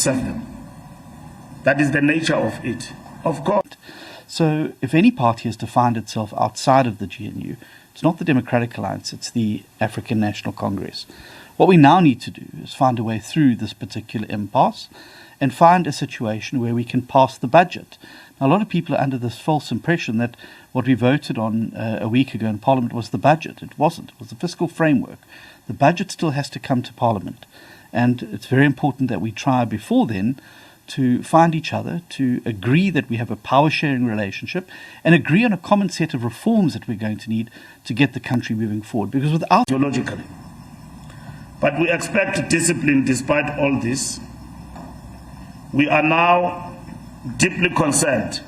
serve them. That is the nature of it. Of course. So if any party has defined itself outside of the GNU, it's not the Democratic Alliance, it's the African National Congress. What we now need to do is find a way through this particular impasse and find a situation where we can pass the budget. Now, a lot of people are under this false impression that what we voted on a week ago in Parliament was the budget. It wasn't. It was the fiscal framework. The budget still has to come to Parliament. And it's very important that we try before then to find each other, to agree that we have a power-sharing relationship and agree on a common set of reforms that we're going to need to get the country moving forward. Because without... Ideologically. But we expect discipline despite all this. We are now deeply concerned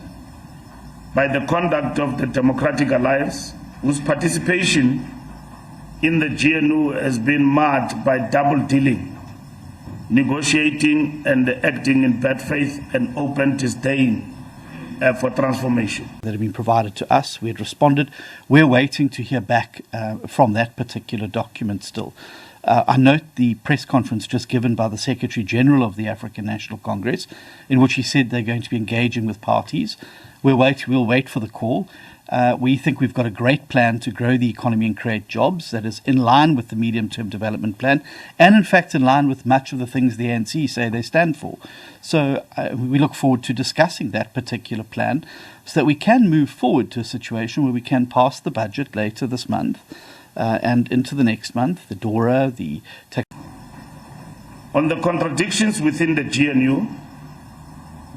by the conduct of the Democratic Alliance, whose participation in the GNU has been marred by double-dealing, negotiating and acting in bad faith and open disdain for transformation. That have been provided to us. We had responded. We're waiting to hear back from that particular document still. I note the press conference just given by the Secretary General of the African National Congress, in which he said they're going to be engaging with parties. We'll wait for the call. We think we've got a great plan to grow the economy and create jobs that is in line with the medium-term development plan and, in fact, in line with much of the things the ANC say they stand for. So we look forward to discussing that particular plan so that we can move forward to a situation where we can pass the budget later this month and into the next month, the DORA, the... On the contradictions within the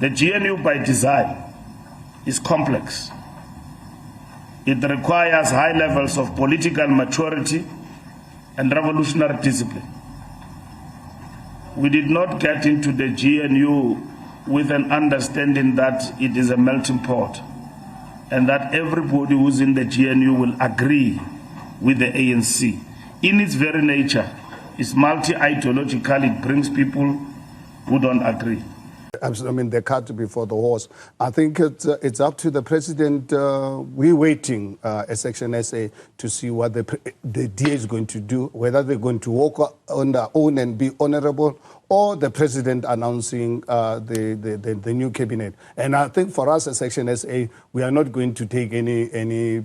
GNU by design is complex. It requires high levels of political maturity and revolutionary discipline. We did not get into the GNU with an understanding that it is a melting pot and that everybody who's in the GNU will agree with the ANC. In its very nature, it's multi-ideological. It brings people who don't agree. I mean, the cart before the horse. I think it's up to the president. We're waiting as Section SA to see what the DA is going to do, whether they're going to walk on their own and be honorable, or the president announcing the new cabinet. And I think for us as Section SA, we are not going to take any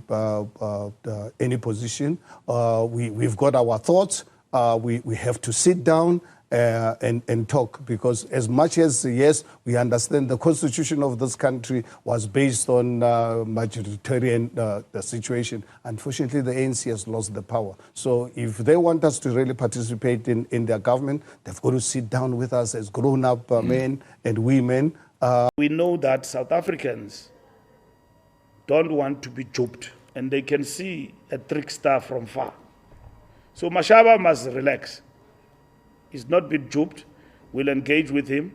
position. We've got our thoughts. We have to sit down and talk, because as much as, yes, we understand the constitution of this country was based on majoritarian situation, unfortunately the ANC has lost the power. So if they want us to really participate in their government, they've got to sit down with us as grown-up men and women. We know that South Africans don't want to be duped, and they can see a trickster from far. So Mashaba must relax. He's not been duped. We'll engage with him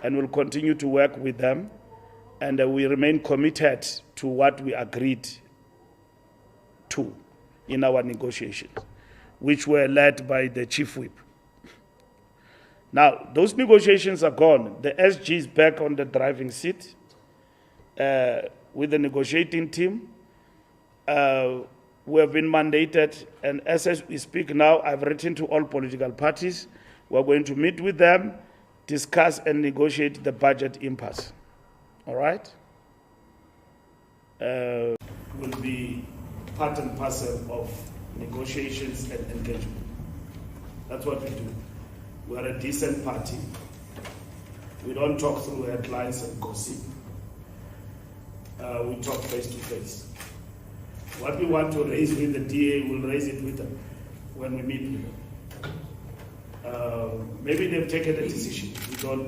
and we'll continue to work with them, and we remain committed to what we agreed to in our negotiations, which were led by the chief whip. Now, those negotiations are gone. The SG is back on the driving seat with the negotiating team. We have been mandated, and as we speak now, I've written to all political parties. We're going to meet with them, discuss and negotiate the budget impasse. All right? Will be part and parcel of negotiations and engagement. That's what we do. We're a decent party. We don't talk through headlines and gossip. We talk face to face. What we want to raise with the DA, we'll raise it with them when we meet with them. Maybe they've taken a decision. We don't